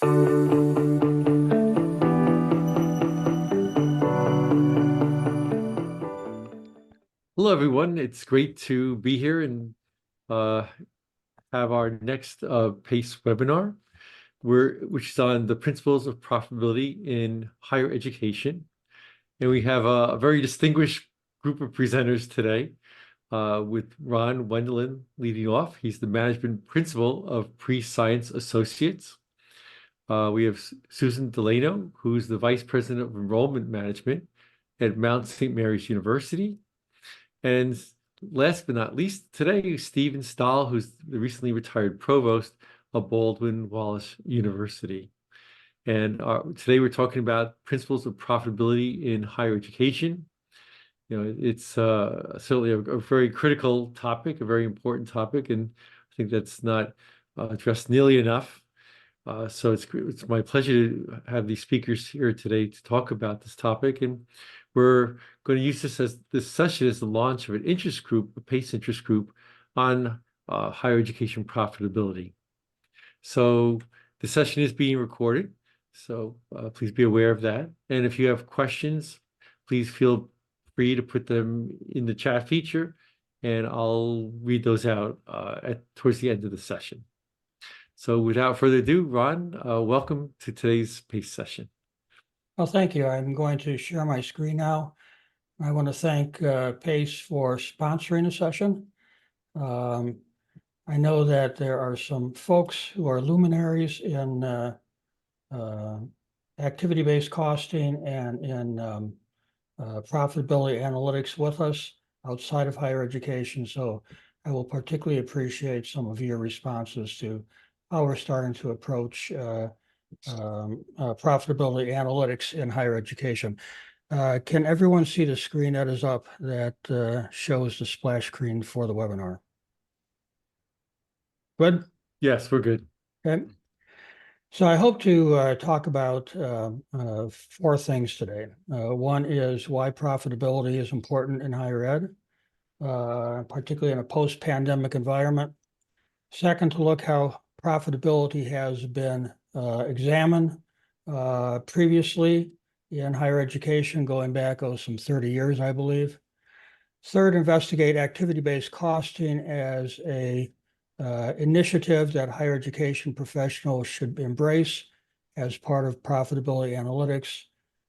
Hello, everyone. It's great to be here and uh, have our next PACE webinar, which is on the principles of profitability in higher education. And we have a very distinguished group of presenters today with Ron Wendeln leading off. He's the management principal of Prescience Associates. We have Susan Dileno, who's the vice president of enrollment management at Mount St. Mary's University. And last but not least, today, Stephen Stahl, who's the recently retired provost of Baldwin Wallace University. And today we're talking about principles of profitability in higher education. You know, it's certainly a very critical topic, a very important topic, and I think that's not addressed nearly enough. So it's my pleasure to have these speakers here today to talk about this topic. And we're going to use this session as the launch of an interest group, a PACE interest group on higher education profitability. So the session is being recorded, so please be aware of that. And if you have questions, please feel free to put them in the chat feature, and I'll read those out towards the end of the session. So without further ado, Ron, welcome to today's PACE session. Well, thank you. I'm going to share my screen now. I want to thank PACE for sponsoring the session. I know that there are some folks who are luminaries in activity-based costing and in profitability analytics with us outside of higher education. So I will particularly appreciate some of your responses to how we're starting to approach profitability analytics in higher education. Can everyone see the screen that is up that shows the splash screen for the webinar? Good? Yes, we're good. Okay. So I hope to talk about four things today. One is why profitability is important in higher ed, particularly in a post-pandemic environment. Second, to look how profitability has been examined previously in higher education, going back some 30 years, I believe. Third, investigate activity-based costing as a initiative that higher education professionals should embrace as part of profitability analytics.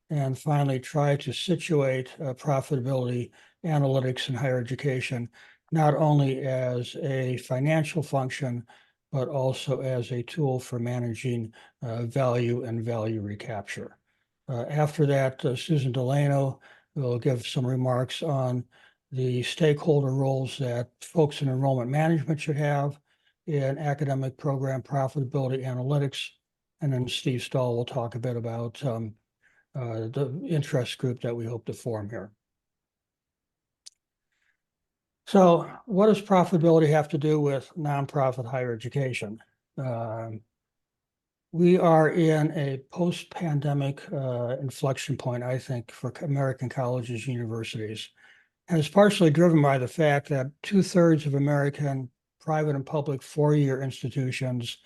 And finally, try to situate profitability analytics in higher education, not only as a financial function, but also as a tool for managing value and value recapture. After that, Susan Dileno will give some remarks on the stakeholder roles that folks in enrollment management should have in academic program profitability analytics. And then Steve Stahl will talk a bit about the interest group that we hope to form here. So what does profitability have to do with nonprofit higher education? We are in a post-pandemic inflection point, I think, for American colleges and universities. And it's partially driven by the fact that 2/3 of American private and public four-year institutions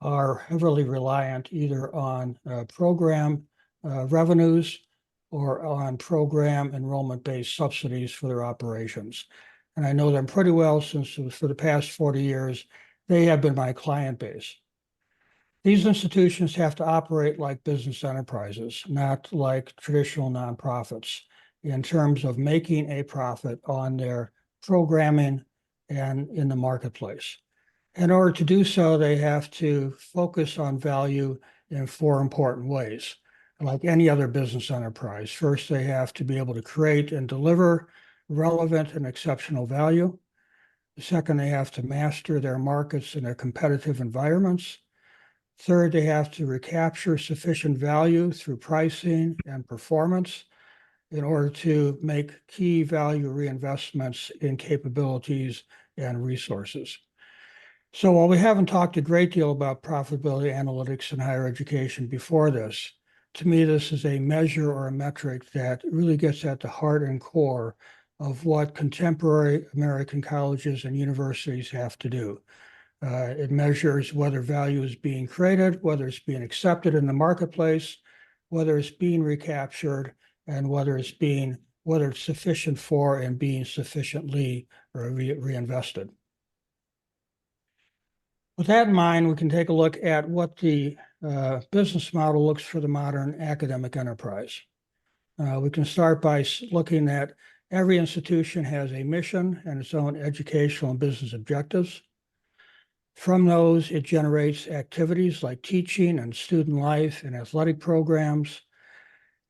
are heavily reliant either on program revenues or on program enrollment-based subsidies for their operations. And I know them pretty well since for the past 40 years, they have been my client base. These institutions have to operate like business enterprises, not like traditional nonprofits, in terms of making a profit on their programming and in the marketplace. In order to do so, they have to focus on value in four important ways. Like any other business enterprise, first, they have to be able to create and deliver relevant and exceptional value. Second, they have to master their markets and their competitive environments. Third, they have to recapture sufficient value through pricing and performance in order to make key value reinvestments in capabilities and resources. So while we haven't talked a great deal about profitability analytics in higher education before this, to me, this is a measure or a metric that really gets at the heart and core of what contemporary American colleges and universities have to do. It measures whether value is being created, whether it's being accepted in the marketplace, whether it's being recaptured, and whether it's sufficient for and being sufficiently reinvested. With that in mind, we can take a look at what the business model looks for the modern academic enterprise. We can start by looking at every institution has a mission and its own educational and business objectives. From those, it generates activities like teaching and student life and athletic programs,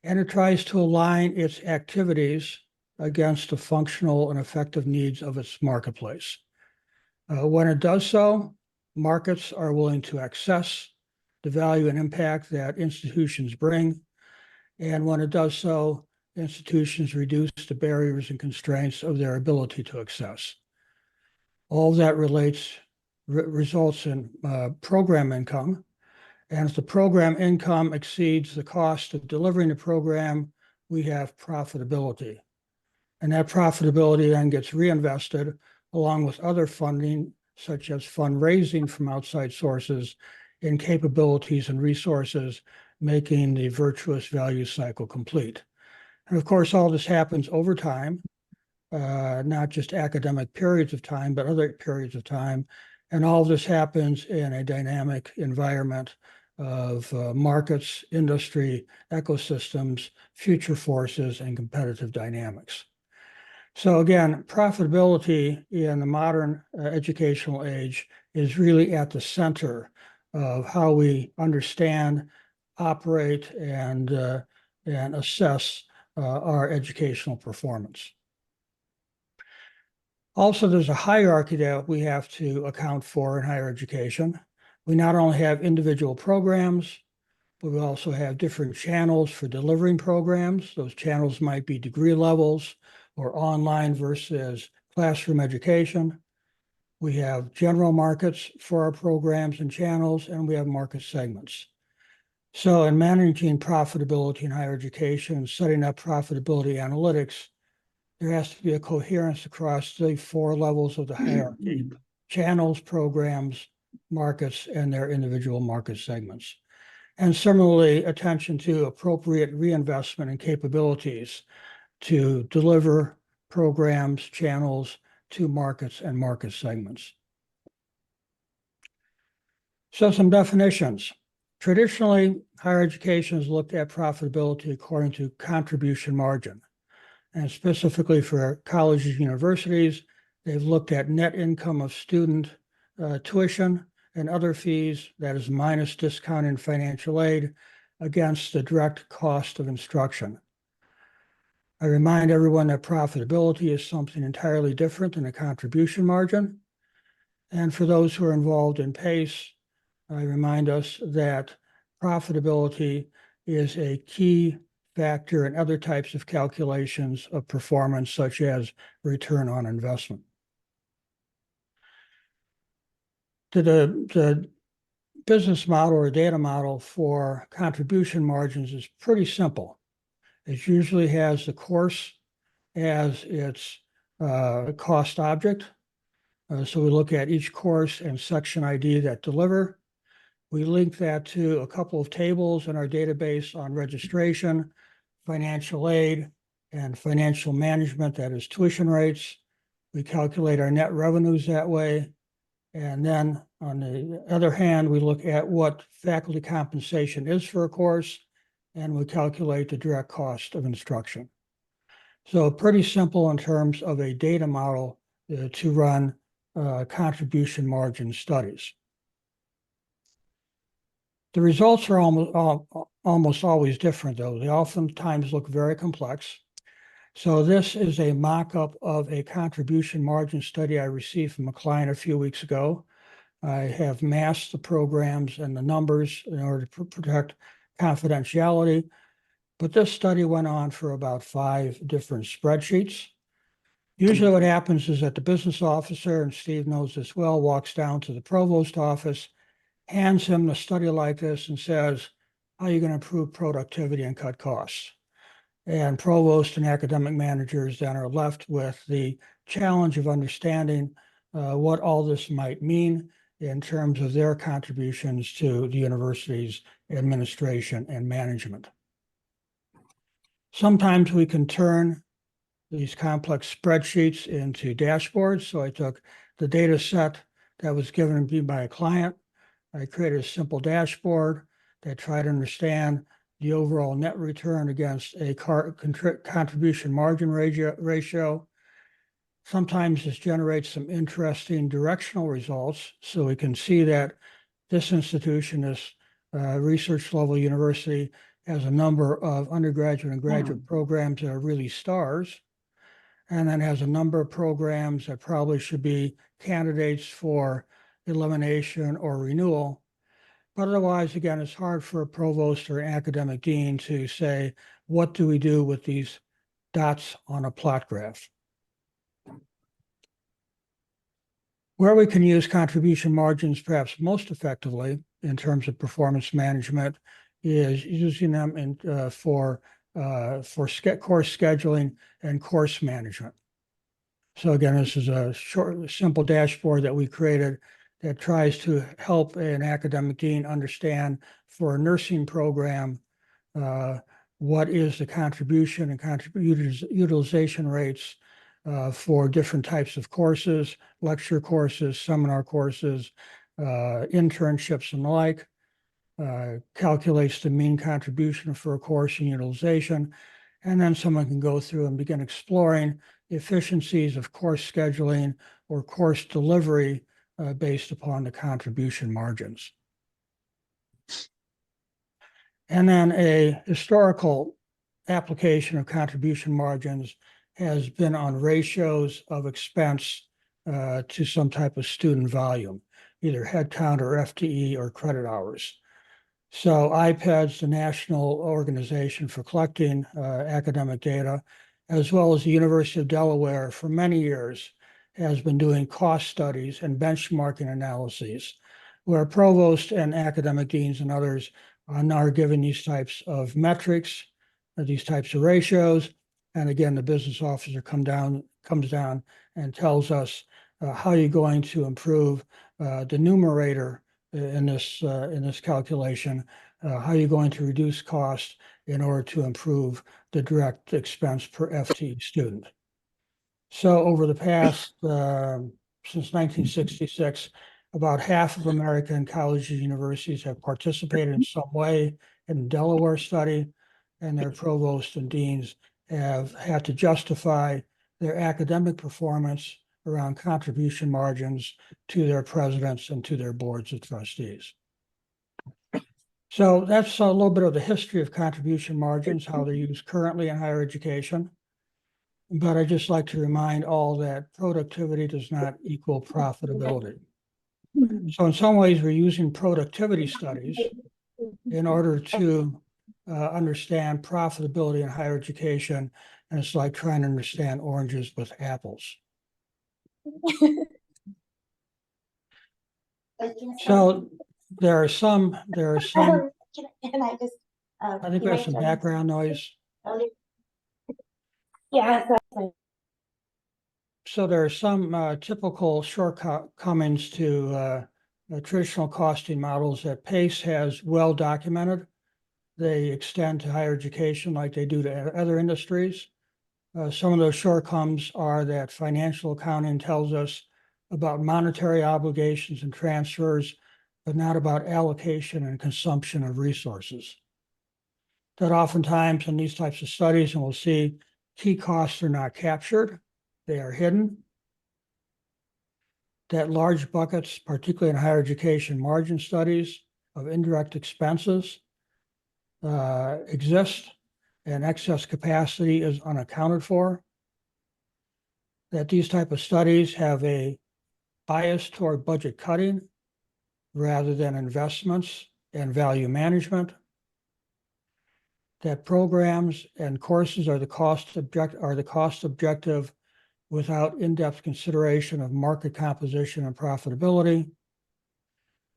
and it tries to align its activities against the functional and effective needs of its marketplace. When it does so, markets are willing to access the value and impact that institutions bring. And when it does so, institutions reduce the barriers and constraints of their ability to access. All of that results in program income. And if the program income exceeds the cost of delivering the program, we have profitability. And that profitability then gets reinvested along with other funding, such as fundraising from outside sources, in capabilities and resources, making the virtuous value cycle complete. And of course, all this happens over time, not just academic periods of time, but other periods of time. And all of this happens in a dynamic environment of markets, industry, ecosystems, future forces, and competitive dynamics. So again, profitability in the modern educational age is really at the center of how we understand, operate, and assess our educational performance. Also, there's a hierarchy that we have to account for in higher education. We not only have individual programs, but we also have different channels for delivering programs. Those channels might be degree levels or online versus classroom education. We have general markets for our programs and channels, and we have market segments. So in managing profitability in higher education, setting up profitability analytics, there has to be a coherence across the four levels of the hierarchy: channels, programs, markets, and their individual market segments. And similarly, attention to appropriate reinvestment and capabilities to deliver programs, channels to markets and market segments. So some definitions. Traditionally, higher education has looked at profitability according to contribution margin. And specifically for colleges and universities, they've looked at net income of student tuition and other fees, that is minus discount in financial aid, against the direct cost of instruction. I remind everyone that profitability is something entirely different than a contribution margin. And for those who are involved in PACE, I remind us that profitability is a key factor in other types of calculations of performance, such as return on investment. The business model or data model for contribution margins is pretty simple. It usually has the course as its cost object. So we look at each course and section ID that deliver. We link that to a couple of tables in our database on registration, financial aid, and financial management, that is tuition rates. We calculate our net revenues that way. And then on the other hand, we look at what faculty compensation is for a course, and we calculate the direct cost of instruction. So pretty simple in terms of a data model to run contribution margin studies. The results are almost always different, though. They oftentimes look very complex. So this is a mock-up of a contribution margin study I received from a client a few weeks ago. I have masked the programs and the numbers in order to protect confidentiality. But this study went on for about 5 different spreadsheets. Usually what happens is that the business officer, and Steve knows this well, walks down to the provost office, hands him a study like this and says, how are you going to improve productivity and cut costs? And provost and academic managers then are left with the challenge of understanding what all this might mean in terms of their contributions to the university's administration and management. Sometimes we can turn these complex spreadsheets into dashboards. So I took the data set that was given to me by a client. I created a simple dashboard that tried to understand the overall net return against a contribution margin ratio. Sometimes this generates some interesting directional results. So we can see that this institution, this research level university, has a number of undergraduate and graduate programs that are really stars, and then has a number of programs that probably should be candidates for elimination or renewal. But otherwise, again, it's hard for a provost or an academic dean to say, what do we do with these dots on a plot graph? Where we can use contribution margins perhaps most effectively in terms of performance management is using them for course scheduling and course management. So again, this is a short, simple dashboard that we created that tries to help an academic dean understand for a nursing program what is the contribution and utilization rates for different types of courses, lecture courses, seminar courses, internships and the like. Calculates the mean contribution for a course and utilization. And then someone can go through and begin exploring efficiencies of course scheduling or course delivery based upon the contribution margins. And then a historical application of contribution margins has been on ratios of expense to some type of student volume, either headcount or FTE or credit hours. So IPED's the national organization for collecting academic data, as well as the University of Delaware for many years has been doing cost studies and benchmarking analyses, where provosts and academic deans and others are now given these types of metrics, these types of ratios. And again, the business officer comes down and tells us how you're going to improve the numerator in this calculation, how you're going to reduce cost in order to improve the direct expense per FTE student. So over the past, since 1966, about half of American colleges and universities have participated in some way in the Delaware study, and their provosts and deans have had to justify their academic performance around contribution margins to their presidents and to their boards of trustees. So that's a little bit of the history of contribution margins, how they're used currently in higher education. But I just like to remind all that productivity does not equal profitability. So in some ways, we're using productivity studies in order to understand profitability in higher education. And it's like trying to understand oranges with apples. So there are some, Can I just, I think we have some background noise. Yeah. So there are some typical shortcomings to traditional costing models that PACE has well documented. They extend to higher education like they do to other industries. Some of those shortcomings are that financial accounting tells us about monetary obligations and transfers, but not about allocation and consumption of resources. That oftentimes in these types of studies, and we'll see, key costs are not captured, they are hidden. That large buckets, particularly in higher education margin studies of indirect expenses, exist, and excess capacity is unaccounted for. That these type of studies have a bias toward budget cutting rather than investments and value management. That programs and courses are the cost objective without in-depth consideration of market composition and profitability.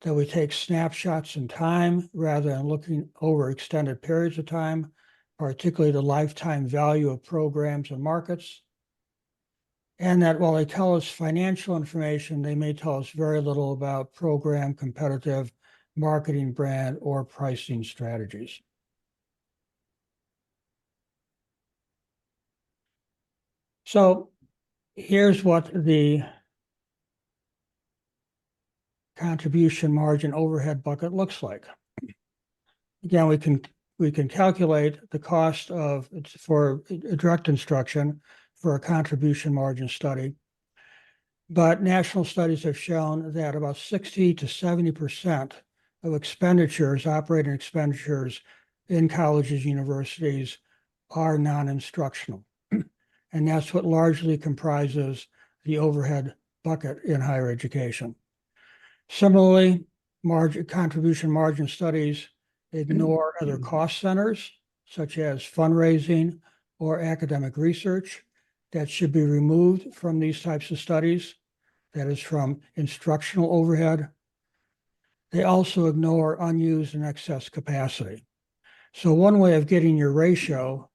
That we take snapshots in time rather than looking over extended periods of time, particularly the lifetime value of programs and markets. And that while they tell us financial information, they may tell us very little about program, competitive, marketing, brand, or pricing strategies. So here's what the contribution margin overhead bucket looks like. Again, we can calculate the cost of for direct instruction for a contribution margin study. But national studies have shown that about 60 to 70% of expenditures, operating expenditures in colleges, universities are non-instructional. And that's what largely comprises the overhead bucket in higher education. Similarly, contribution margin studies ignore other cost centers, such as fundraising or academic research, that should be removed from these types of studies, that is from instructional overhead. They also ignore unused and excess capacity. So one way of getting your ratio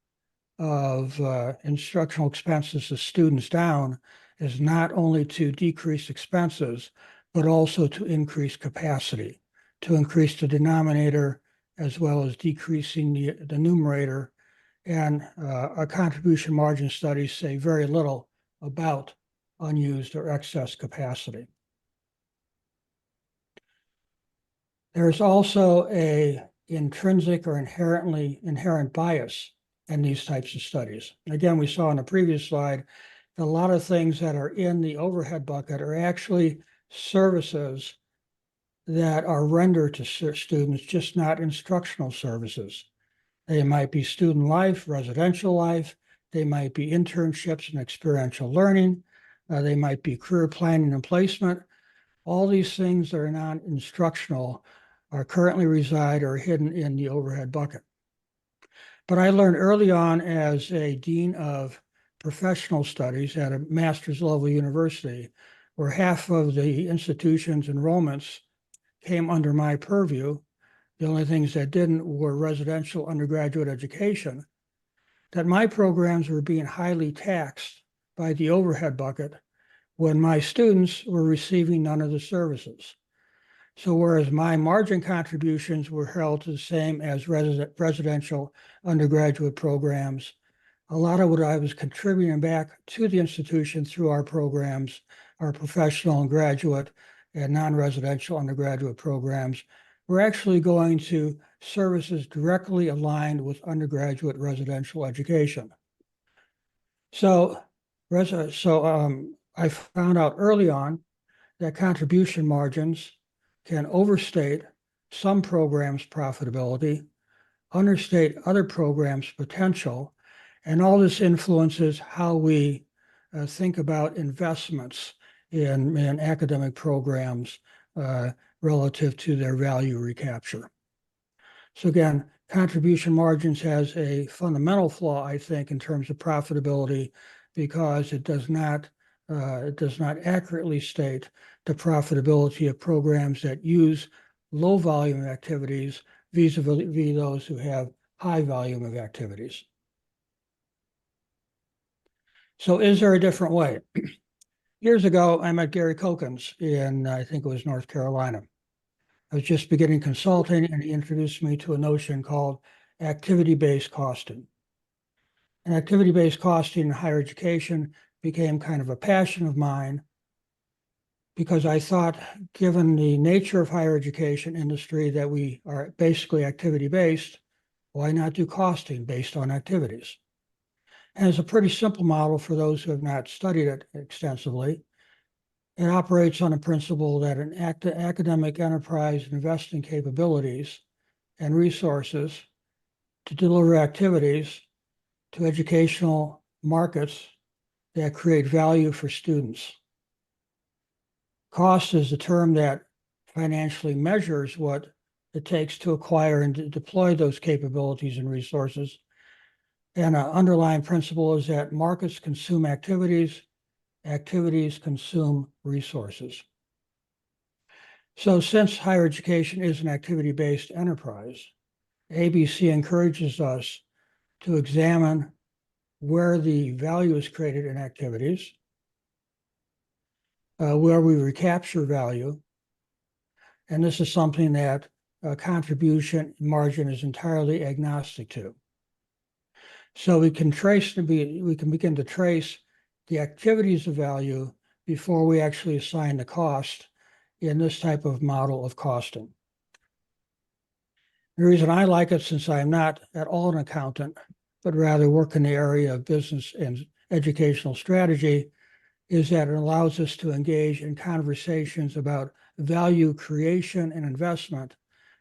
of instructional expenses to students down is not only to decrease expenses, but also to increase capacity, to increase the denominator as well as decreasing the numerator. And our contribution margin studies say very little about unused or excess capacity. There's also a intrinsic or inherent bias in these types of studies. Again, we saw in the previous slide that a lot of things that are in the overhead bucket are actually services that are rendered to students, just not instructional services. They might be student life, residential life, they might be internships and experiential learning, they might be career planning and placement. All these things that are non-instructional are currently reside or hidden in the overhead bucket. But I learned early on as a dean of professional studies at a master's level university, where half of the institution's enrollments came under my purview. The only things that didn't were residential undergraduate education, that my programs were being highly taxed by the overhead bucket when my students were receiving none of the services. So whereas my margin contributions were held to the same as residential undergraduate programs, a lot of what I was contributing back to the institution through our programs, our professional and graduate and non-residential undergraduate programs, were actually going to services directly aligned with undergraduate residential education. So I found out early on that contribution margins can overstate some programs' profitability, understate other programs' potential, and all this influences how we think about investments in academic programs relative to their value recapture. So again, contribution margins has a fundamental flaw, I think, in terms of profitability, because it does not accurately state the profitability of programs that use low volume of activities vis-a-vis those who have high volume of activities. So is there a different way? Years ago, I met Gary Kokens in, I think it was North Carolina. I was just beginning consulting, and he introduced me to a notion called activity-based costing. And activity-based costing in higher education became kind of a passion of mine, because I thought, given the nature of higher education industry, that we are basically activity-based, why not do costing based on activities? And it's a pretty simple model for those who have not studied it extensively. It operates on a principle that an academic enterprise invests in capabilities and resources to deliver activities to educational markets that create value for students. Cost is the term that financially measures what it takes to acquire and to deploy those capabilities and resources. And an underlying principle is that markets consume activities, activities consume resources. So since higher education is an activity-based enterprise, ABC encourages us to examine where the value is created in activities, where we recapture value. And this is something that contribution margin is entirely agnostic to. So we can begin to trace the activities of value before we actually assign the cost in this type of model of costing. The reason I like it, since I'm not at all an accountant, but rather work in the area of business and educational strategy, is that it allows us to engage in conversations about value creation and investment,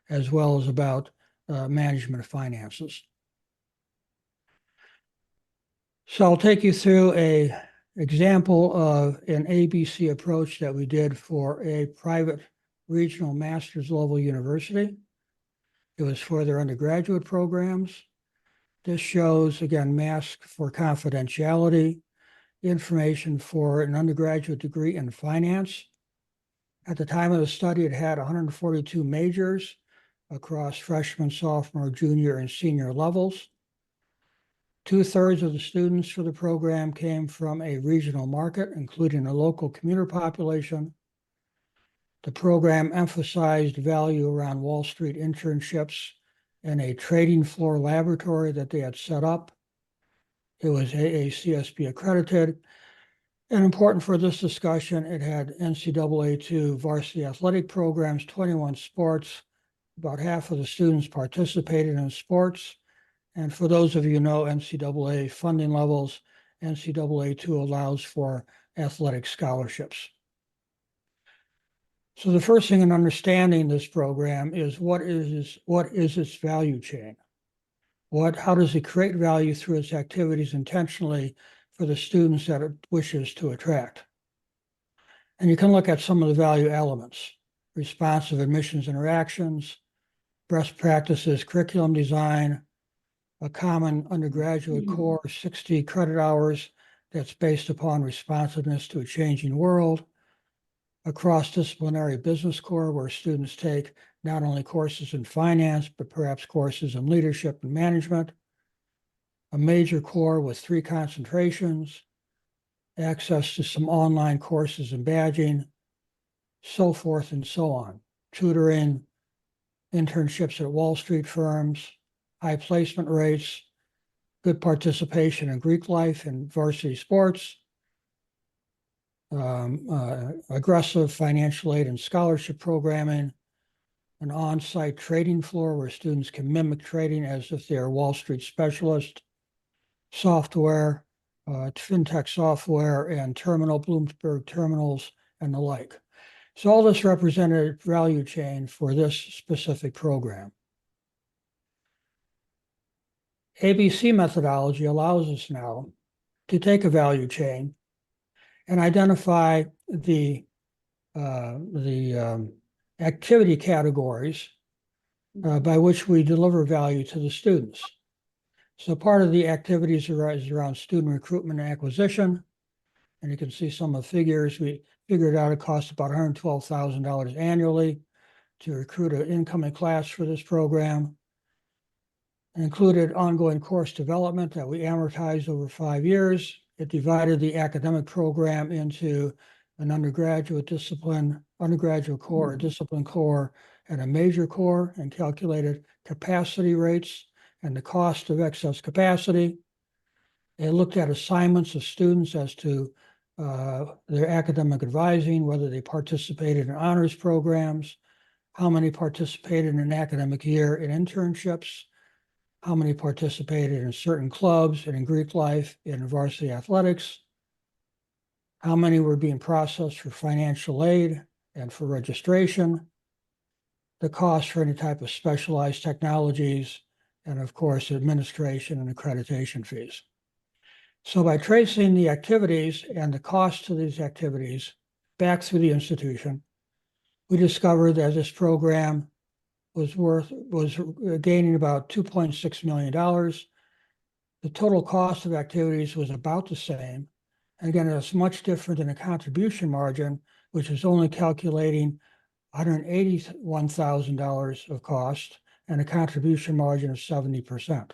as well as about management of finances. So I'll take you through an example of an ABC approach that we did for a private regional master's level university. It was for their undergraduate programs. This shows, again, mask for confidentiality, information for an undergraduate degree in finance. At the time of the study, it had 142 majors across freshman, sophomore, junior, and senior levels. 2/3 of the students for the program came from a regional market, including a local commuter population. The program emphasized value around Wall Street internships and a trading floor laboratory that they had set up. It was AACSB accredited. And important for this discussion, it had NCAA-2 varsity athletic programs, 21 sports. About half of the students participated in sports. And for those of you who know NCAA funding levels, NCAA-2 allows for athletic scholarships. So the first thing in understanding this program is what is its value chain? How does it create value through its activities intentionally for the students that it wishes to attract? And you can look at some of the value elements: responsive admissions interactions, best practices, curriculum design, a common undergraduate core, 60 credit hours that's based upon responsiveness to a changing world, a cross-disciplinary business core where students take not only courses in finance, but perhaps courses in leadership and management, a major core with 3 concentrations, access to some online courses and badging, so forth and so on, tutoring, internships at Wall Street firms, high placement rates, good participation in Greek life and varsity sports, aggressive financial aid and scholarship programming, an on-site trading floor where students can mimic trading as if they are Wall Street specialists, software, fintech software and Bloomberg terminals and the like. So all this represented value chain for this specific program. ABC methodology allows us now to take a value chain and identify the activity categories by which we deliver value to the students. So part of the activities is around student recruitment and acquisition. And you can see some of the figures. We figured out it costs about $112,000 annually to recruit an incoming class for this program. It included ongoing course development that we amortized over 5 years. It divided the academic program into an undergraduate core, a discipline core, and a major core, and calculated capacity rates and the cost of excess capacity. It looked at assignments of students as to their academic advising, whether they participated in honors programs, how many participated in an academic year in internships, how many participated in certain clubs and in Greek life, in varsity athletics, how many were being processed for financial aid and for registration, the cost for any type of specialized technologies, and of course, administration and accreditation fees. So by tracing the activities and the cost to these activities back through the institution, we discovered that this program was gaining about $2.6 million. The total cost of activities was about the same. And again, it's much different than a contribution margin, which is only calculating $181,000 of cost and a contribution margin of 70%.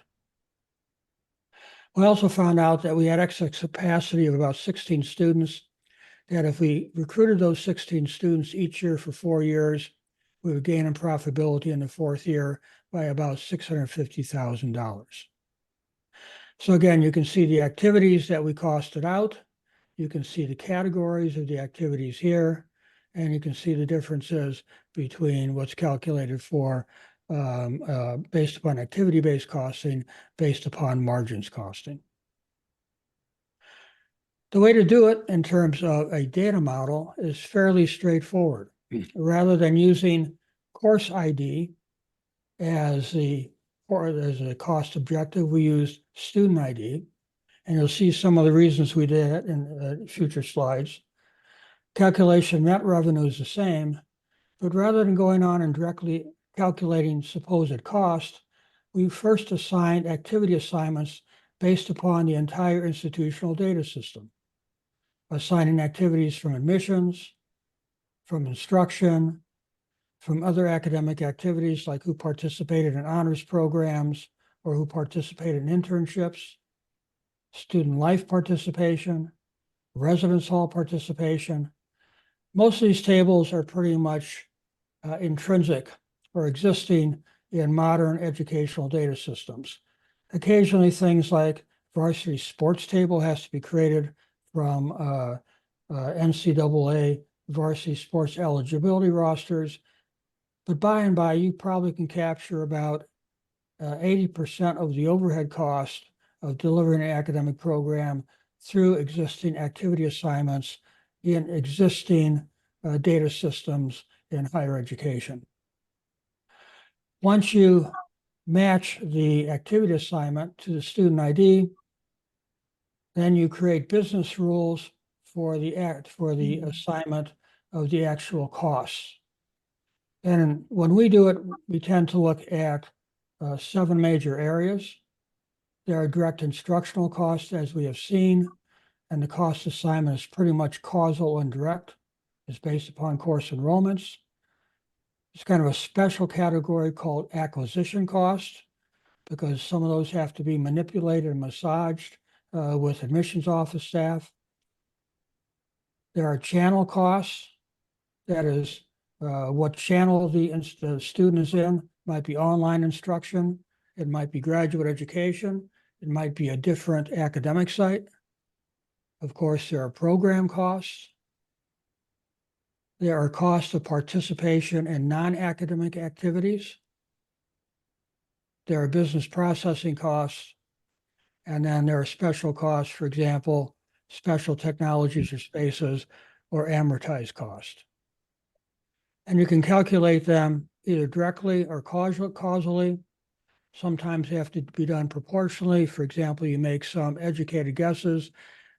We also found out that we had excess capacity of about 16 students that if we recruited those 16 students each year for 4 years, we would gain in profitability in the 4th year by about $650,000. So again, you can see the activities that we costed out. You can see the categories of the activities here, and you can see the differences between what's calculated for based upon activity-based costing, based upon margins costing. The way to do it in terms of a data model is fairly straightforward. Rather than using course ID as a cost objective, we use student ID. And you'll see some of the reasons we did it in future slides. Calculation net revenue is the same, but rather than going on and directly calculating supposed cost, we first assigned activity assignments based upon the entire institutional data system, assigning activities from admissions, from instruction, from other academic activities like who participated in honors programs or who participated in internships, student life participation, residence hall participation. Most of these tables are pretty much intrinsic or existing in modern educational data systems. Occasionally, things like varsity sports table has to be created from NCAA varsity sports eligibility rosters. But by and by, you probably can capture about 80% of the overhead cost of delivering an academic program through existing activity assignments in existing data systems in higher education. Once you match the activity assignment to the student ID, then you create business rules for the assignment of the actual costs. And when we do it, we tend to look at 7 major areas. There are direct instructional costs, as we have seen, and the cost assignment is pretty much causal and direct. It's based upon course enrollments. It's kind of a special category called acquisition cost, because some of those have to be manipulated and massaged with admissions office staff. There are channel costs. That is what channel the student is in. Might be online instruction. It might be graduate education. It might be a different academic site. Of course, there are program costs. There are costs of participation in non-academic activities. There are business processing costs. And then there are special costs, for example, special technologies or spaces or amortized cost. And you can calculate them either directly or causally. Sometimes they have to be done proportionally. For example, you make some educated guesses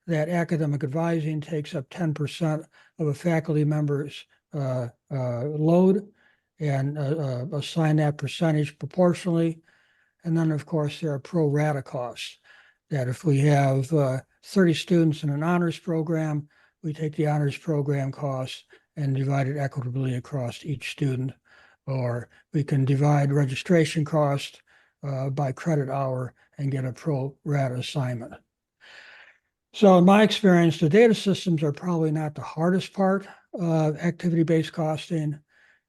that academic advising takes up 10% of a faculty member's load and assign that percentage proportionally. And then, of course, there are pro rata costs that if we have 30 students in an honors program, we take the honors program costs and divide it equitably across each student. Or we can divide registration cost by credit hour and get a pro rata assignment. So in my experience, the data systems are probably not the hardest part of activity-based costing.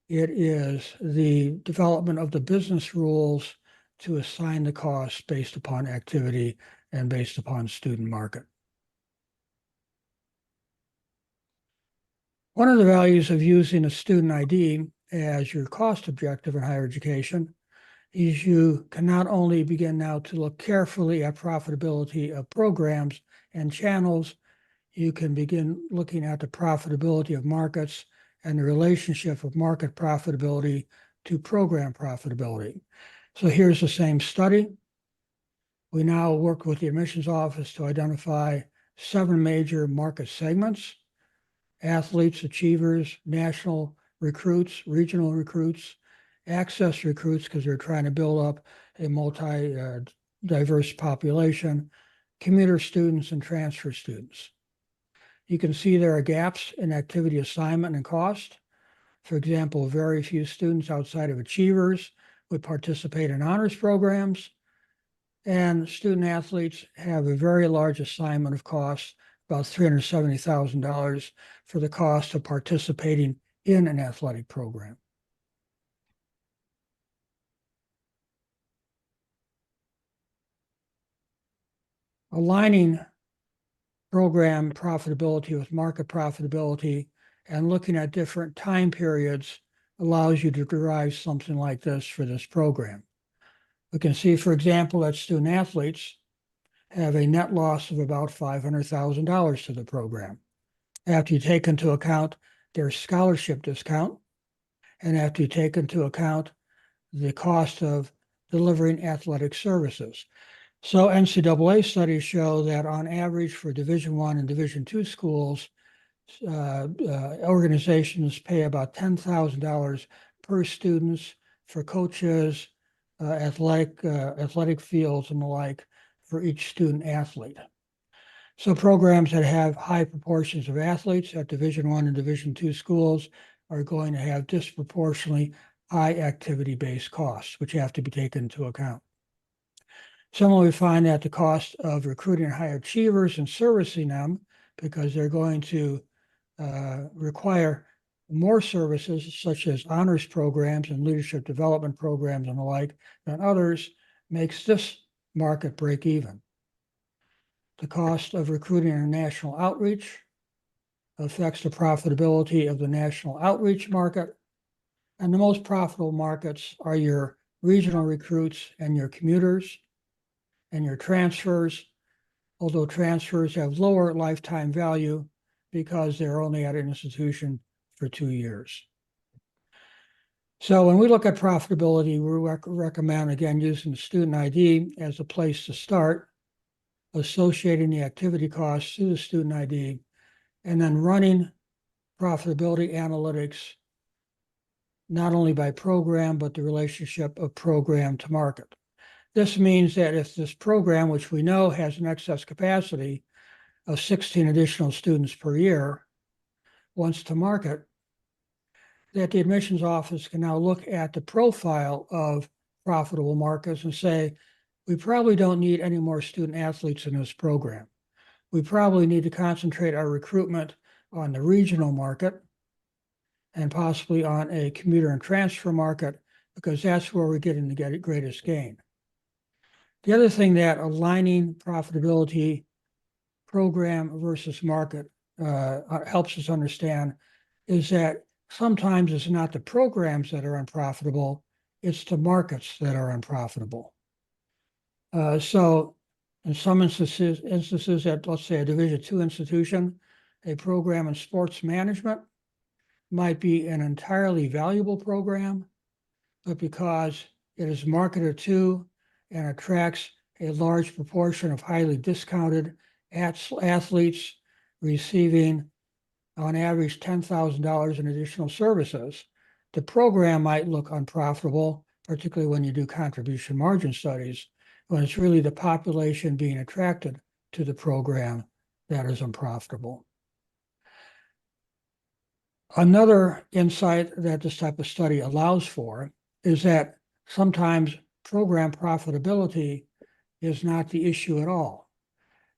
It is the development of the business rules to assign the costs based upon activity and based upon student market. One of the values of using a student ID as your cost objective in higher education is you can not only begin now to look carefully at profitability of programs and channels, you can begin looking at the profitability of markets and the relationship of market profitability to program profitability. So here's the same study. We now work with the admissions office to identify 7 major market segments: athletes, achievers, national recruits, regional recruits, access recruits, because they're trying to build up a multi-diverse population, commuter students, and transfer students. You can see there are gaps in activity assignment and cost. For example, very few students outside of achievers would participate in honors programs, and student athletes have a very large assignment of costs about $370,000 for the cost of participating in an athletic program. Aligning program profitability with market profitability and looking at different time periods allows you to derive something like this for this program. We can see, for example, that student athletes have a net loss of about $500,000 to the program. After you take into account their scholarship discount, and after you take into account the cost of delivering athletic services. So NCAA studies show that on average for Division I and Division II schools, organizations pay about $10,000 per students for coaches, athletic fields and the like for each student athlete. So programs that have high proportions of athletes at Division I and Division II schools are going to have disproportionately high activity-based costs, which have to be taken into account. Similarly, we find that the cost of recruiting high achievers and servicing them, because they're going to require more services such as honors programs and leadership development programs and the like than others, makes this market break even. The cost of recruiting international outreach affects the profitability of the national outreach market. And the most profitable markets are your regional recruits and your commuters and your transfers, although transfers have lower lifetime value because they're only at an institution for 2 years. So when we look at profitability, we recommend, again, using the student ID as a place to start, associating the activity costs to the student ID, and then running profitability analytics, not only by program, but the relationship of program to market. This means that if this program, which we know has an excess capacity of 16 additional students per year, wants to market, that the admissions office can now look at the profile of profitable markets and say, we probably don't need any more student athletes in this program. We probably need to concentrate our recruitment on the regional market and possibly on a commuter and transfer market, because that's where we're getting the greatest gain. The other thing that aligning profitability program versus market helps us understand is that sometimes it's not the programs that are unprofitable, it's the markets that are unprofitable. So in some instances at, let's say, a Division II institution, a program in sports management might be an entirely valuable program, but because it is marketed to and attracts a large proportion of highly discounted athletes receiving on average $10,000 in additional services, the program might look unprofitable, particularly when you do contribution margin studies, when it's really the population being attracted to the program that is unprofitable. Another insight that this type of study allows for is that sometimes program profitability is not the issue at all.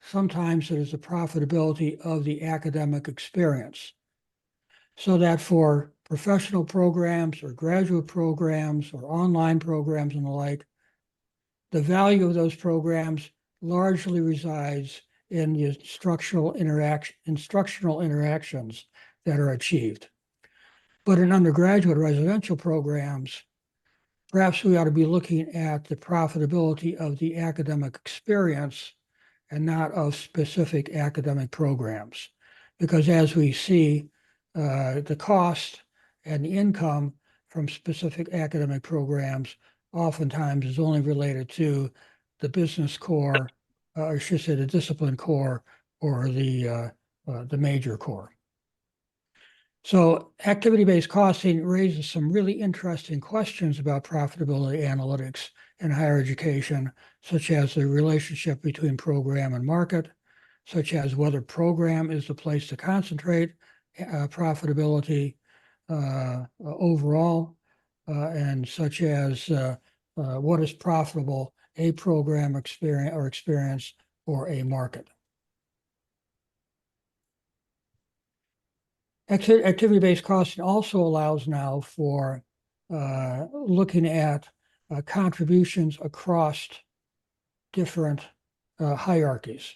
Sometimes it is the profitability of the academic experience. So that for professional programs or graduate programs or online programs and the like, the value of those programs largely resides in the instructional interactions that are achieved. But in undergraduate residential programs, perhaps we ought to be looking at the profitability of the academic experience and not of specific academic programs. Because as we see, the cost and the income from specific academic programs oftentimes is only related to the business core, or I should say the discipline core, or the major core. So activity-based costing raises some really interesting questions about profitability analytics in higher education, such as the relationship between program and market, such as whether program is the place to concentrate profitability overall, and such as what is profitable, a program experience or a market. Activity-based costing also allows now for looking at contributions across different hierarchies.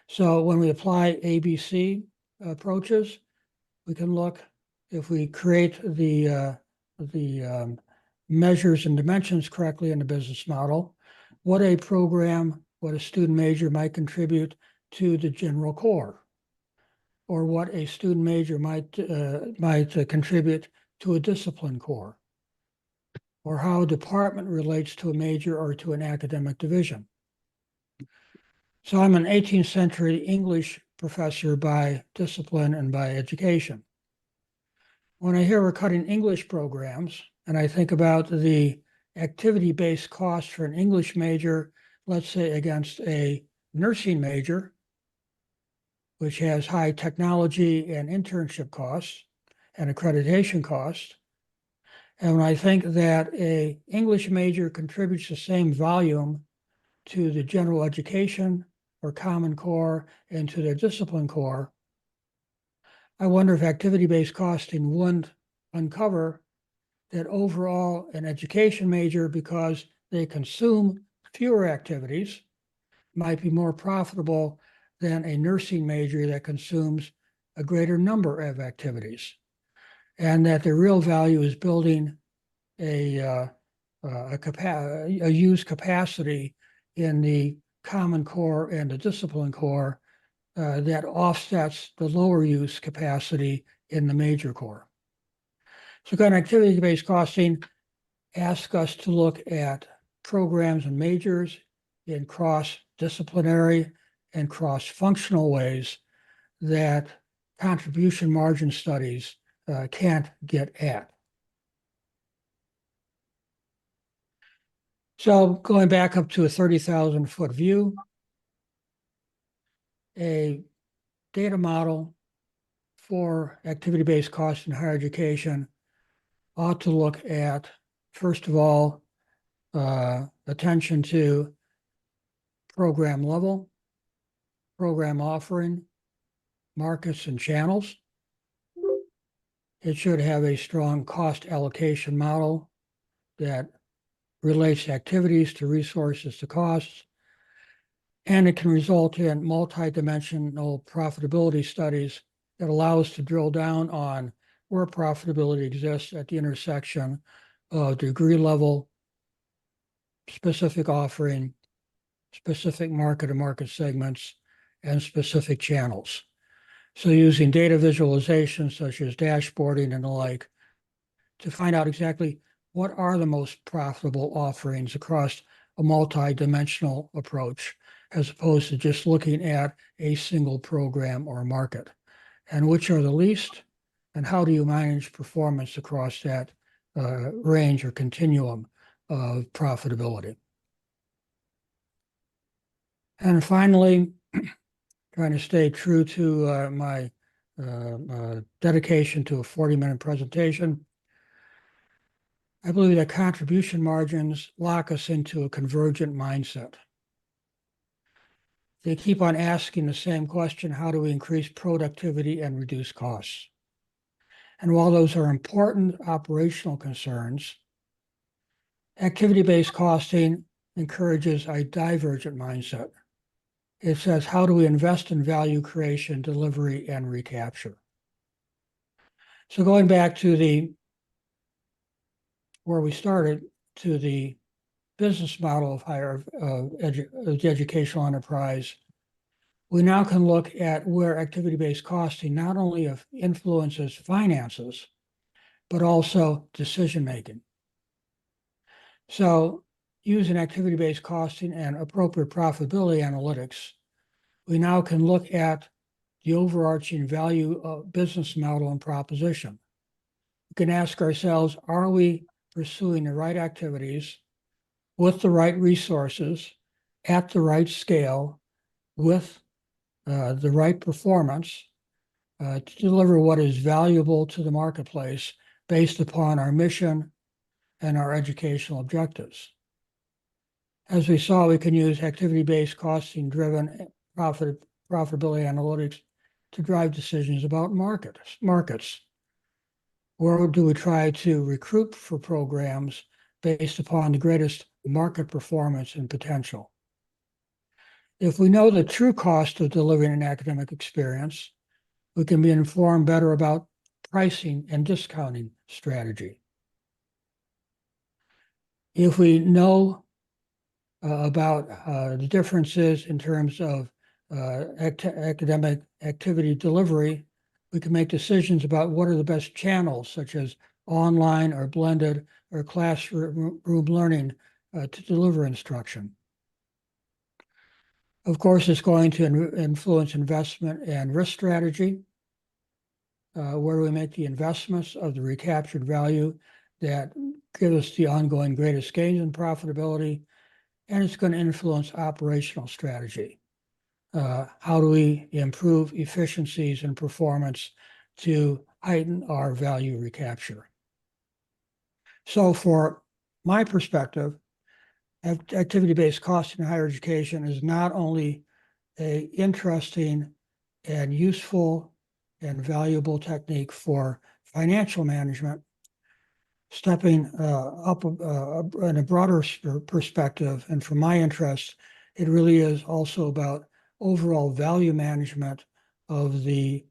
So when we apply ABC approaches, we can look, if we create the measures and dimensions correctly in the business model, what a program, what a student major might contribute to the general core, or what a student major might contribute to a discipline core, or how a department relates to a major or to an academic division. So I'm an 18th century English professor by discipline and by education. When I hear we're cutting English programs, and I think about the activity-based cost for an English major, let's say against a nursing major, which has high technology and internship costs and accreditation costs. And when I think that an English major contributes the same volume to the general education or Common Core and to their discipline core, I wonder if activity-based costing wouldn't uncover that overall an education major, because they consume fewer activities, might be more profitable than a nursing major that consumes a greater number of activities. And that the real value is building a used capacity in the Common Core and the discipline core that offsets the lower use capacity in the major core. So kind of activity-based costing asks us to look at programs and majors in cross-disciplinary and cross-functional ways that contribution margin studies can't get at. So going back up to a 30,000-foot view, a data model for activity-based costs in higher education ought to look at, first of all, attention to program level, program offering, markets and channels. It should have a strong cost allocation model that relates activities to resources to costs, and it can result in multidimensional profitability studies that allow us to drill down on where profitability exists at the intersection of degree level, specific offering, specific market and market segments, and specific channels. So using data visualization such as dashboarding and the like to find out exactly what are the most profitable offerings across a multi-dimensional approach, as opposed to just looking at a single program or market, and which are the least, and how do you manage performance across that range or continuum of profitability. And finally, trying to stay true to my dedication to a 40-minute presentation, I believe that contribution margins lock us into a convergent mindset. They keep on asking the same question: how do we increase productivity and reduce costs? And while those are important operational concerns, activity-based costing encourages a divergent mindset. It says, how do we invest in value creation, delivery, and recapture? So going back to where we started, to the business model of the educational enterprise, we now can look at where activity-based costing not only influences finances, but also decision-making. So using activity-based costing and appropriate profitability analytics, we now can look at the overarching value of business model and proposition. We can ask ourselves, are we pursuing the right activities with the right resources at the right scale with the right performance to deliver what is valuable to the marketplace based upon our mission and our educational objectives? As we saw, we can use activity-based costing-driven profitability analytics to drive decisions about markets. Where do we try to recruit for programs based upon the greatest market performance and potential? If we know the true cost of delivering an academic experience, we can be informed better about pricing and discounting strategy. If we know about the differences in terms of academic activity delivery, we can make decisions about what are the best channels, such as online or blended or classroom learning to deliver instruction. Of course, it's going to influence investment and risk strategy. Where do we make the investments of the recaptured value that give us the ongoing greatest gains in profitability? And it's going to influence operational strategy. How do we improve efficiencies and performance to heighten our value recapture? So for my perspective, activity-based costing in higher education is not only an interesting and useful and valuable technique for financial management, stepping up in a broader perspective, and from my interest, it really is also about overall value management of the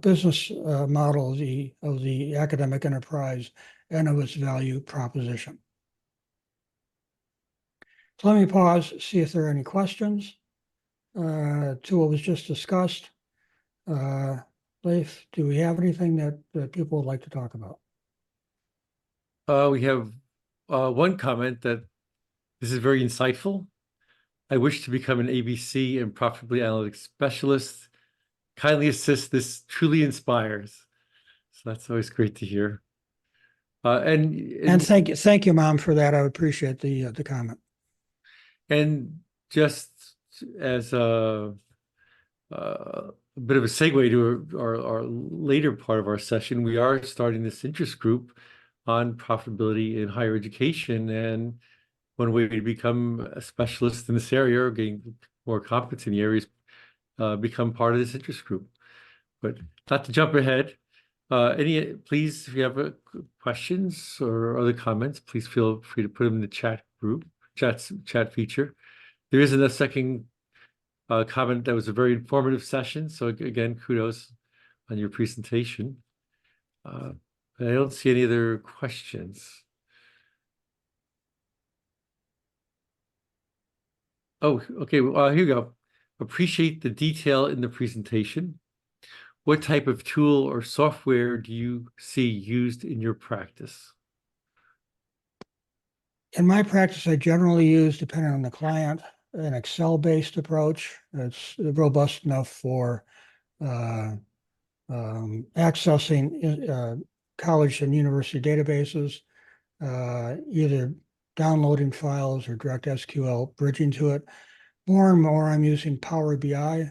business model of the academic enterprise and of its value proposition. So let me pause, see if there are any questions to what was just discussed. Leif, do we have anything that people would like to talk about? We have one comment that this is very insightful. I wish to become an ABC and profitability analytics specialist. Kindly assist. This truly inspires. So that's always great to hear. And thank you, Mom, for that. I appreciate the comment. And just as a bit of a segue to our later part of our session, we are starting this interest group on profitability in higher education. And one way to become a specialist in this area or gain more competence in the areas, become part of this interest group. But not to jump ahead, please, if you have questions or other comments, please feel free to put them in the chat feature. There isn't a second comment. That was a very informative session. So again, kudos on your presentation. I don't see any other questions. Oh, okay. Here you go. Appreciate the detail in the presentation. What type of tool or software do you see used in your practice? In my practice, I generally use, depending on the client, an Excel-based approach. It's robust enough for accessing college and university databases, either downloading files or direct SQL bridging to it. More and more, I'm using Power BI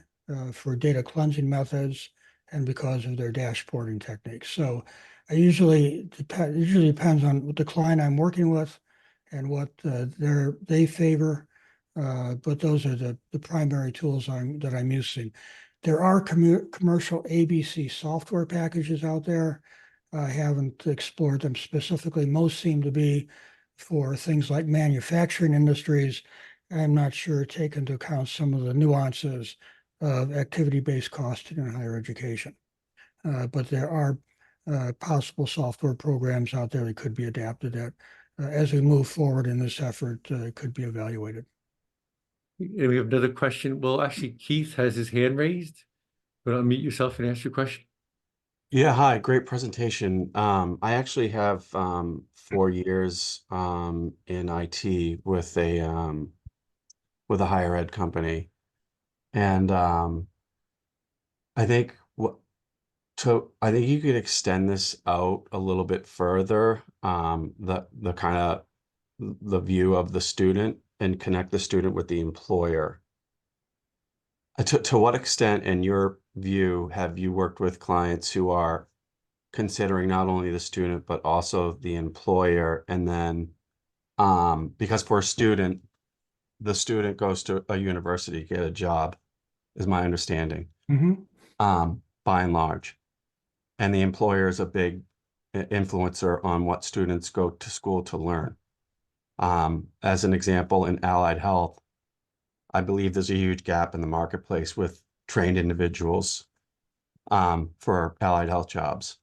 for data cleansing methods and because of their dashboarding techniques. So it usually depends on what the client I'm working with and what they favor. But those are the primary tools that I'm using. There are commercial ABC software packages out there. I haven't explored them specifically. Most seem to be for things like manufacturing industries. I'm not sure take into account some of the nuances of activity-based costing in higher education. But there are possible software programs out there that could be adapted that, as we move forward in this effort, could be evaluated. And we have another question. Well, actually, Keith has his hand raised. Want to unmute yourself and ask your question? Yeah, hi, great presentation. I actually have 4 years in IT with a higher ed company, and I think I think you could extend this out a little bit further, the kind of the view of the student and connect the student with the employer. To what extent, in your view, have you worked with clients who are considering not only the student, but also the employer? And then, because for a student, the student goes to a university to get a job, is my understanding. Mm-hmm. by and large. And the employer is a big influencer on what students go to school to learn. As an example, in allied health, I believe there's a huge gap in the marketplace with trained individuals for allied health jobs.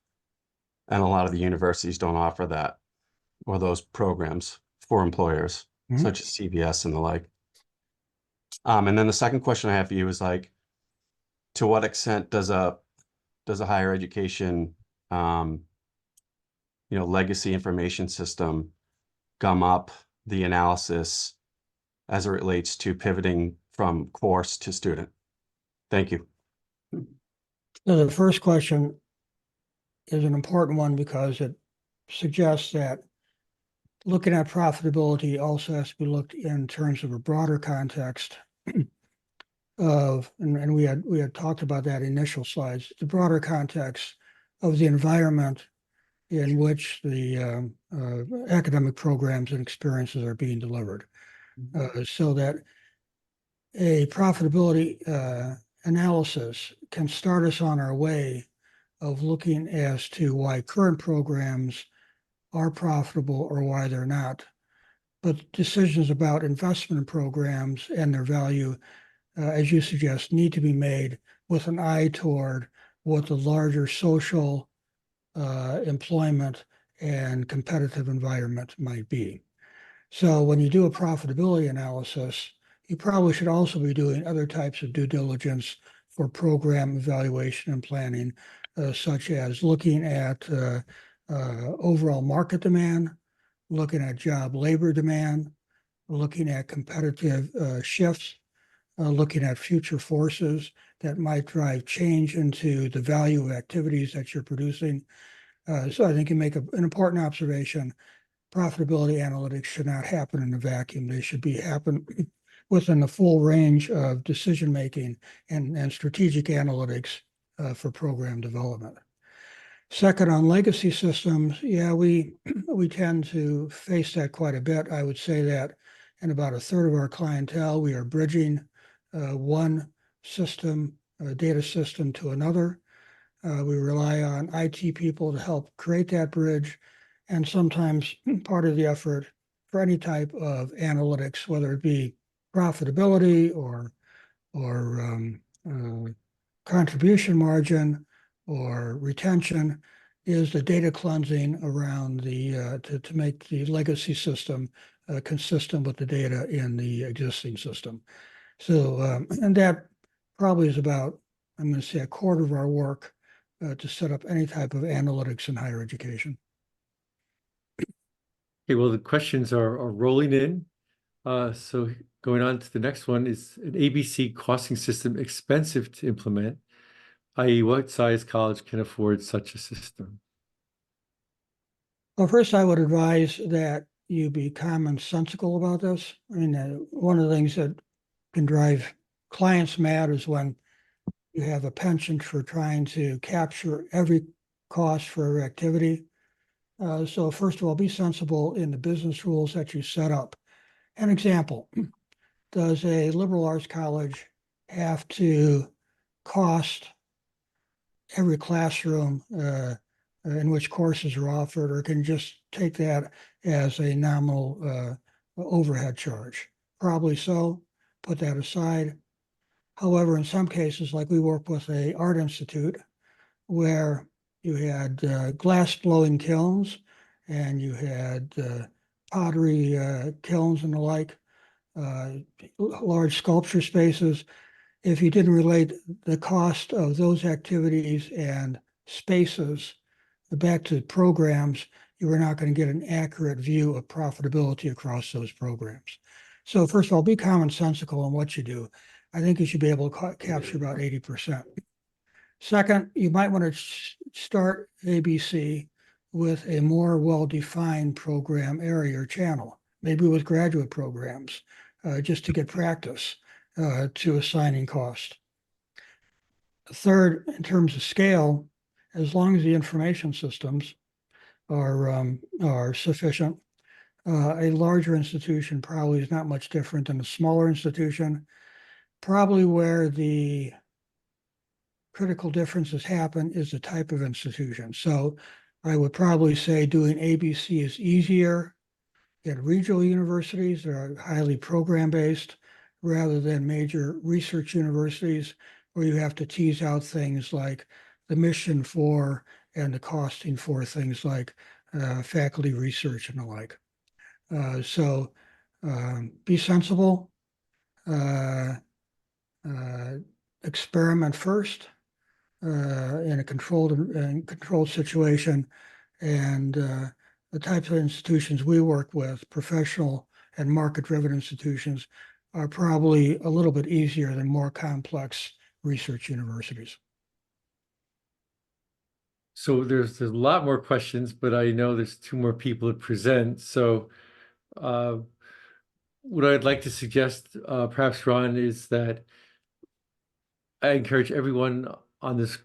And a lot of the universities don't offer that or those programs for employers, such as CVS and the like. And then the second question I have for you is like, to what extent does a higher education legacy information system gum up the analysis as it relates to pivoting from course to student? Thank you. So the first question is an important one because it suggests that looking at profitability also has to be looked in terms of a broader context of, and we had talked about that in initial slides, the broader context of the environment in which the academic programs and experiences are being delivered. So that a profitability analysis can start us on our way of looking as to why current programs are profitable or why they're not. But decisions about investment programs and their value, as you suggest, need to be made with an eye toward what the larger social, employment, and competitive environment might be. So when you do a profitability analysis, you probably should also be doing other types of due diligence for program evaluation and planning, such as looking at overall market demand, looking at job labor demand, looking at competitive shifts, looking at future forces that might drive change into the value of activities that you're producing. So I think you make an important observation. Profitability analytics should not happen in a vacuum. They should happen within the full range of decision-making and strategic analytics for program development. Second, on legacy systems, yeah, we tend to face that quite a bit. I would say that in about a third of our clientele, we are bridging one system, data system to another. We rely on IT people to help create that bridge. And sometimes part of the effort for any type of analytics, whether it be profitability or contribution margin or retention, is the data cleansing around the to make the legacy system consistent with the data in the existing system. So and that probably is about, I'm going to say, a quarter of our work to set up any type of analytics in higher education. Okay, well, the questions are rolling in. So going on to the next one, is an ABC costing system expensive to implement? I.e., what size college can afford such a system? Well, first, I would advise that you be commonsensical about this. I mean, one of the things that can drive clients mad is when you have a penchant for trying to capture every cost for every activity. So first of all, be sensible in the business rules that you set up. An example, does a liberal arts college have to cost every classroom in which courses are offered, or can just take that as a nominal overhead charge? Probably so, put that aside. However, in some cases, like we work with a art institute where you had glass blowing kilns and you had pottery kilns and the like, large sculpture spaces. If you didn't relate the cost of those activities and spaces back to programs, you were not going to get an accurate view of profitability across those programs. So first of all, be commonsensical in what you do. I think you should be able to capture about 80%. Second, you might want to start ABC with a more well-defined program area or channel, maybe with graduate programs, just to get practice to assigning cost. Third, in terms of scale, as long as the information systems are sufficient, a larger institution probably is not much different than a smaller institution, probably where the critical differences happen is the type of institution. So I would probably say doing ABC is easier at regional universities that are highly program-based rather than major research universities where you have to tease out things like the mission for and the costing for things like faculty research and the like. So be sensible, experiment first in a controlled situation, and the types of institutions we work with, professional and market-driven institutions, are probably a little bit easier than more complex research universities. So there's a lot more questions, but I know there's 2 more people to present. So what I'd like to suggest, perhaps, Ron, is that I encourage everyone on this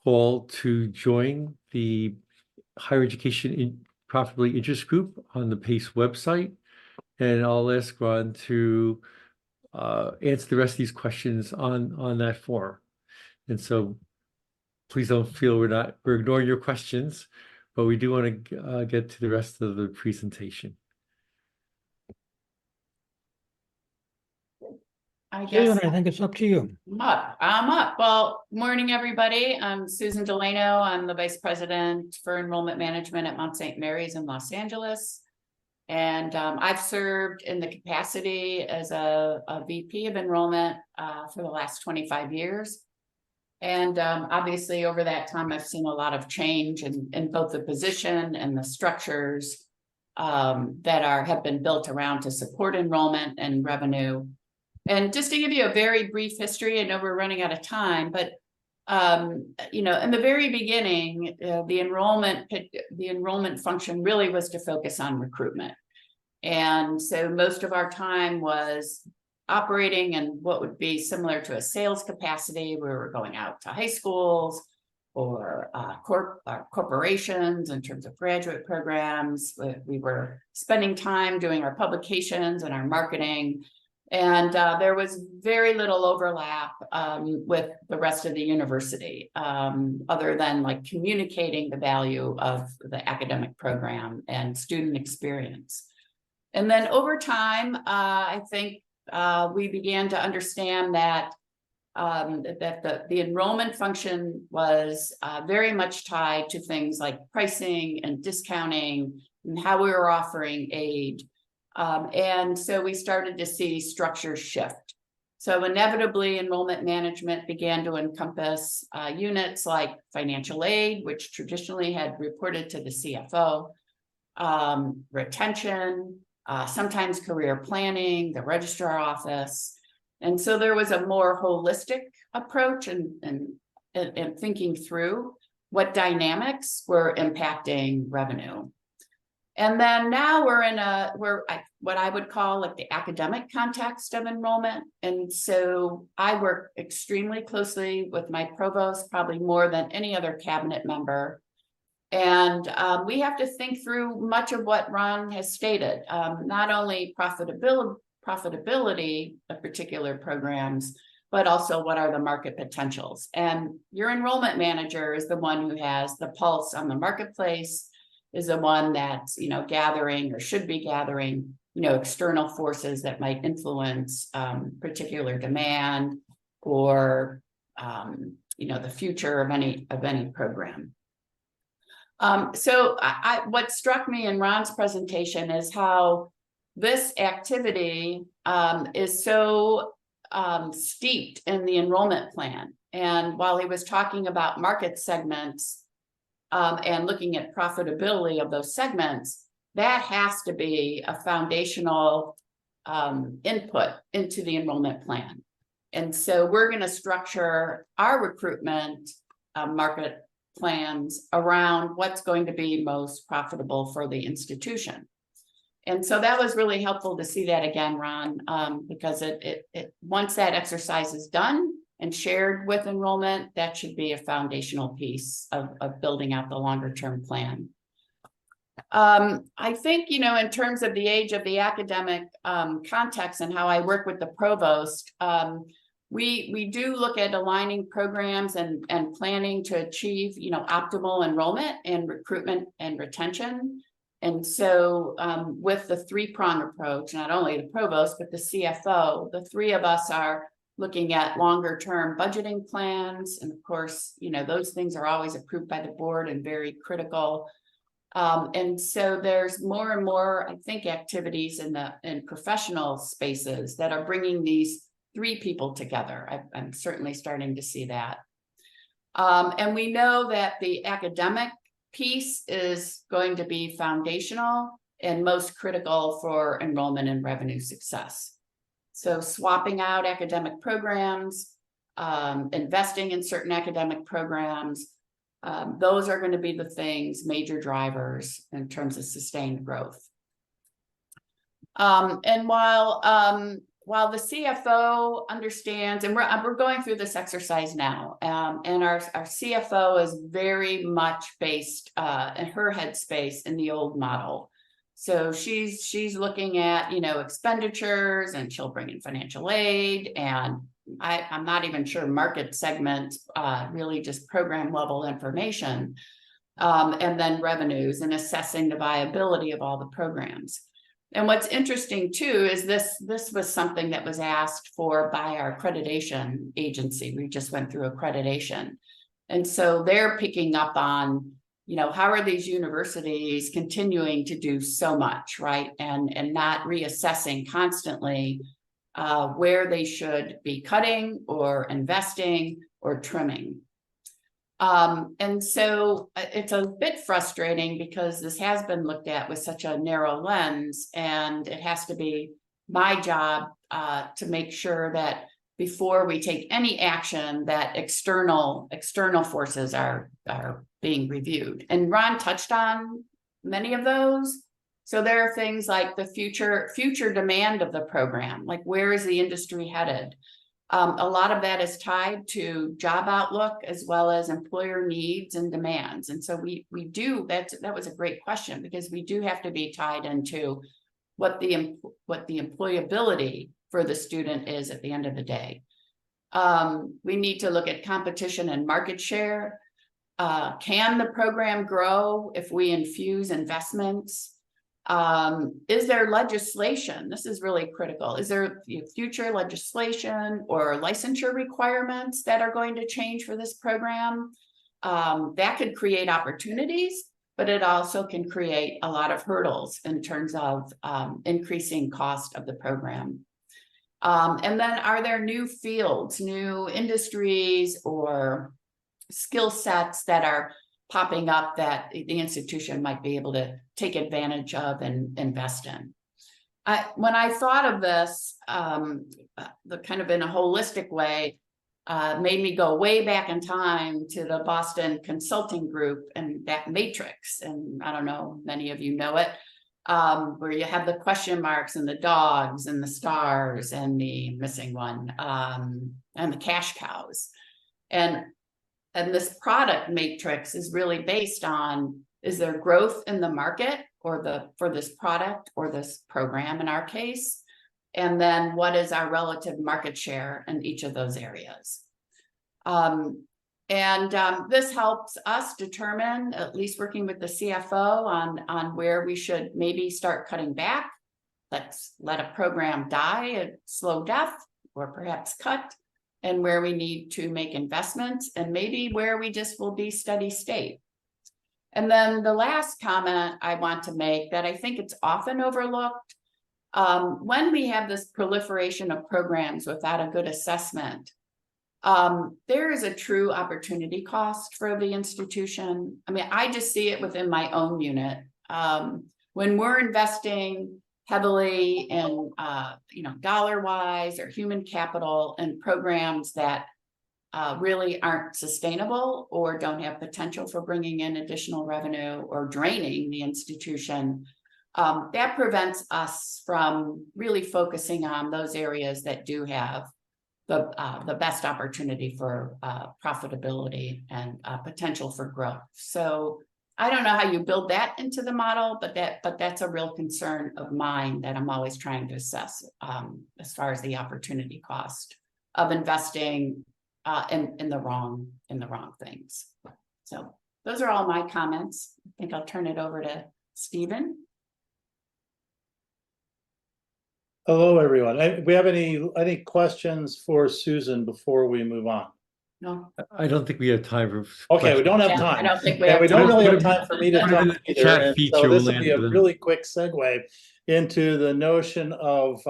call to join the Higher Education Profitability Interest Group on the PACE website. And I'll ask Ron to answer the rest of these questions on that forum. And so please don't feel we're ignoring your questions, but we do want to get to the rest of the presentation. I guess Susan, I think it's up to you. I'm up. Well, morning, everybody. I'm Susan Dileno. I'm the Vice President for Enrollment Management at Mount St. Mary's in Los Angeles. And I've served in the capacity as a VP of enrollment for the last 25 years. And obviously over that time, I've seen a lot of change in both the position and the structures that have been built around to support enrollment and revenue. And just to give you a very brief history, I know we're running out of time, but you know, in the very beginning, the enrollment function really was to focus on recruitment. And so most of our time was operating in what would be similar to a sales capacity. We were going out to high schools or corporations in terms of graduate programs. We were spending time doing our publications and our marketing. And there was very little overlap with the rest of the university, other than like communicating the value of the academic program and student experience. And then over time, I think we began to understand that the enrollment function was very much tied to things like pricing and discounting and how we were offering aid. And so we started to see structures shift. So inevitably, enrollment management began to encompass units like financial aid, which traditionally had reported to the CFO, retention, sometimes career planning, the registrar office. And so there was a more holistic approach and thinking through what dynamics were impacting revenue. And then now we're in what I would call like the academic context of enrollment. And so I work extremely closely with my provost, probably more than any other cabinet member. And we have to think through much of what Ron has stated, not only profitability of particular programs, but also what are the market potentials. And your enrollment manager is the one who has the pulse on the marketplace, is the one that's, you know, gathering or should be gathering, you know, external forces that might influence particular demand or, you know, the future of any program. So what struck me in Ron's presentation is how this activity is so steeped in the enrollment plan. And while he was talking about market segments, and looking at profitability of those segments, that has to be a foundational input into the enrollment plan. And so we're going to structure our recruitment market plans around what's going to be most profitable for the institution. And so that was really helpful to see that again, Ron, because once that exercise is done and shared with enrollment, that should be a foundational piece of building out the longer term plan. I think, you know, in terms of the age of the academic context and how I work with the provost, we do look at aligning programs and planning to achieve, optimal enrollment and recruitment and retention. And so with the three-prong approach, not only the provost, but the CFO, the three of us are looking at longer term budgeting plans. And of course, those things are always approved by the board and very critical. And so there's more and more, I think, activities in professional spaces that are bringing these three people together. I'm certainly starting to see that. And we know that the academic piece is going to be foundational and most critical for enrollment and revenue success. So swapping out academic programs, investing in certain academic programs, those are going to be the things, major drivers in terms of sustained growth. And while the CFO understands, and we're going through this exercise now, and our CFO is very much based in her headspace in the old model. So she's looking at, expenditures, and she'll bring in financial aid, and I'm not even sure market segment, really just program level information, and then revenues and assessing the viability of all the programs. And what's interesting too is this was something that was asked for by our accreditation agency. We just went through accreditation. And so they're picking up on, how are these universities continuing to do so much, right? And not reassessing constantly where they should be cutting or investing or trimming. And so it's a bit frustrating because this has been looked at with such a narrow lens, and it has to be my job to make sure that before we take any action, that external forces are being reviewed. And Ron touched on many of those. So there are things like the future demand of the program, like where is the industry headed? A lot of that is tied to job outlook as well as employer needs and demands. And so we do, that was a great question, because we do have to be tied into what the employability for the student is at the end of the day. We need to look at competition and market share. Can the program grow if we infuse investments? Is there legislation? This is really critical. Is there future legislation or licensure requirements that are going to change for this program? That could create opportunities, but it also can create a lot of hurdles in terms of increasing cost of the program. And then are there new fields, new industries, or skill sets that are popping up that the institution might be able to take advantage of and invest in? When I thought of this, the kind of in a holistic way, made me go way back in time to the Boston Consulting Group and that matrix. And I don't know, many of you know it, where you have the question marks and the dogs and the stars and the missing one, and the cash cows. And this product matrix is really based on, is there growth in the market for this product or this program in our case? And then what is our relative market share in each of those areas? This helps us determine, at least working with the CFO, on where we should maybe start cutting back. Let's let a program die a slow death, or perhaps cut, and where we need to make investments, and maybe where we just will be steady state. And then the last comment I want to make, that I think it's often overlooked, when we have this proliferation of programs without a good assessment, there is a true opportunity cost for the institution. I mean, I just see it within my own unit. When we're investing heavily in, dollar-wise or human capital and programs that really aren't sustainable or don't have potential for bringing in additional revenue or draining the institution, that prevents us from really focusing on those areas that do have the best opportunity for profitability and potential for growth. So I don't know how you build that into the model, but that's a real concern of mine that I'm always trying to assess as far as the opportunity cost of investing in the wrong things. So those are all my comments. I think I'll turn it over to Stephen. Hello, everyone. We have any questions for Susan before we move on? No, I don't think we have time for. Okay, we don't have yeah, time. I don't think we And have we don't time. really have time for me to Put it in talk the either. chat And feature, so this we'll will be a answer them. really quick segue into the notion of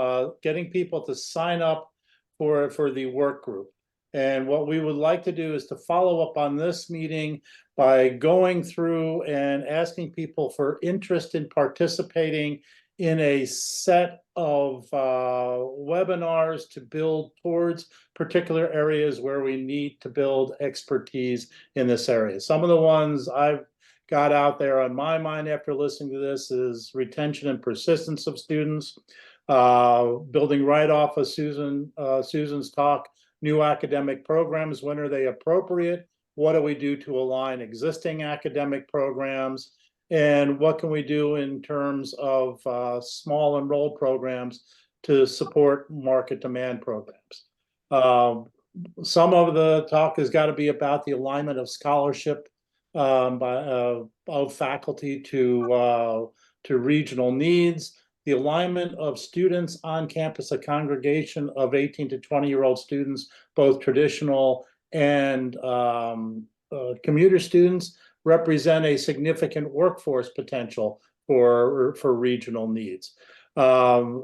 getting people to sign up for the work group. And what we would like to do is to follow up on this meeting by going through and asking people for interest in participating in a set of webinars to build towards particular areas where we need to build expertise in this area. Some of the ones I've got out there on my mind after listening to this is retention and persistence of students, building right off of Susan's talk, new academic programs, when are they appropriate? What do we do to align existing academic programs? And what can we do in terms of small enrolled programs to support market demand programs? Some of the talk has got to be about the alignment of scholarship of faculty to regional needs, the alignment of students on campus, a congregation of 18 to 20-year-old students, both traditional and commuter students, represent a significant workforce potential for regional needs. Many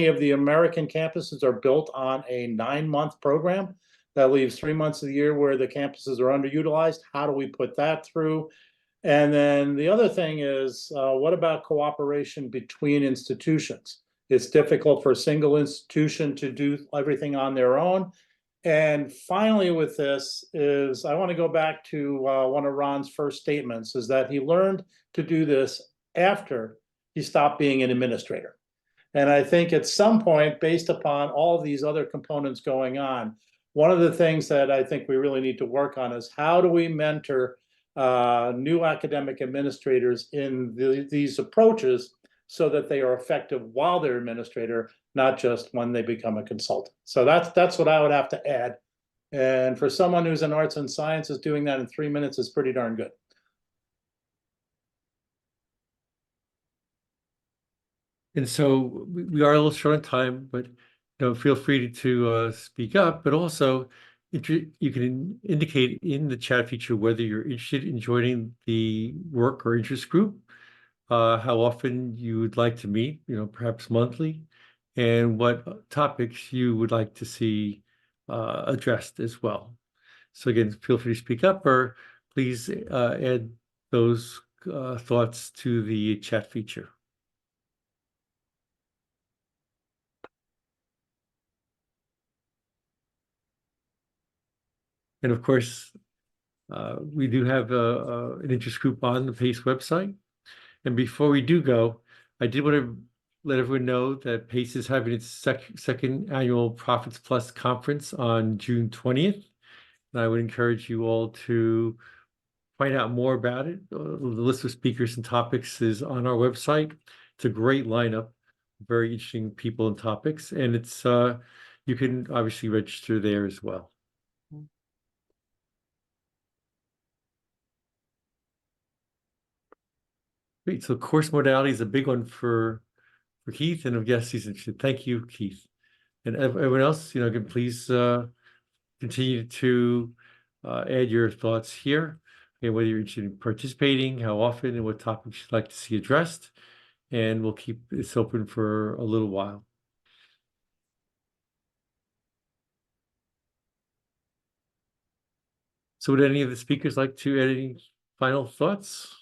of the American campuses are built on a 9-month program that leaves 3 months of the year where the campuses are underutilized. How do we put that through? And then the other thing is, what about cooperation between institutions? It's difficult for a single institution to do everything on their own. And finally with this is, I want to go back to one of Ron's first statements, is that he learned to do this after he stopped being an administrator. And I think at some point, based upon all of these other components going on, one of the things that I think we really need to work on is how do we mentor new academic administrators in these approaches so that they are effective while they're administrator, not just when they become a consultant. So that's what I would have to add. And for someone who's in arts and sciences, doing that in 3 minutes is pretty darn good. And so we are a little short on time, but feel free to speak up, but also you can indicate in the chat feature whether you're interested in joining the work or interest group, how often you would like to meet, perhaps monthly, and what topics you would like to see addressed as well. So again, feel free to speak up, or please add those thoughts to the chat feature. And of course, we do have an interest group on the PACE website. And before we do go, I did want to let everyone know that PACE is having its second annual Profits Plus conference on June 20th. And I would encourage you all to find out more about it. The list of speakers and topics is on our website. It's a great lineup, very interesting people and topics. And it's you can obviously register there as well. Great. So course modality is a big one for Keith, and I guess he's interested. Thank you, Keith. And everyone else, again, please continue to add your thoughts here, and whether you're interested in participating, how often, and what topics you'd like to see addressed. And we'll keep this open for a little while. So would any of the speakers like to add any final thoughts?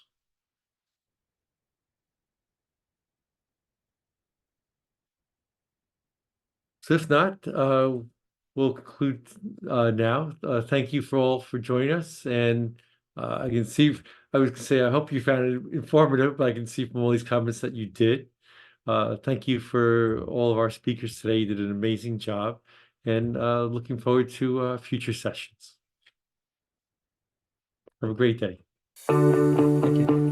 So if not, we'll conclude now. Thank you all for joining us. And I can see, I would say, I hope you found it informative, but I can see from all these comments that you did. Thank you for all of our speakers today. You did an amazing job, and looking forward to future sessions. Have a great day. Thank you.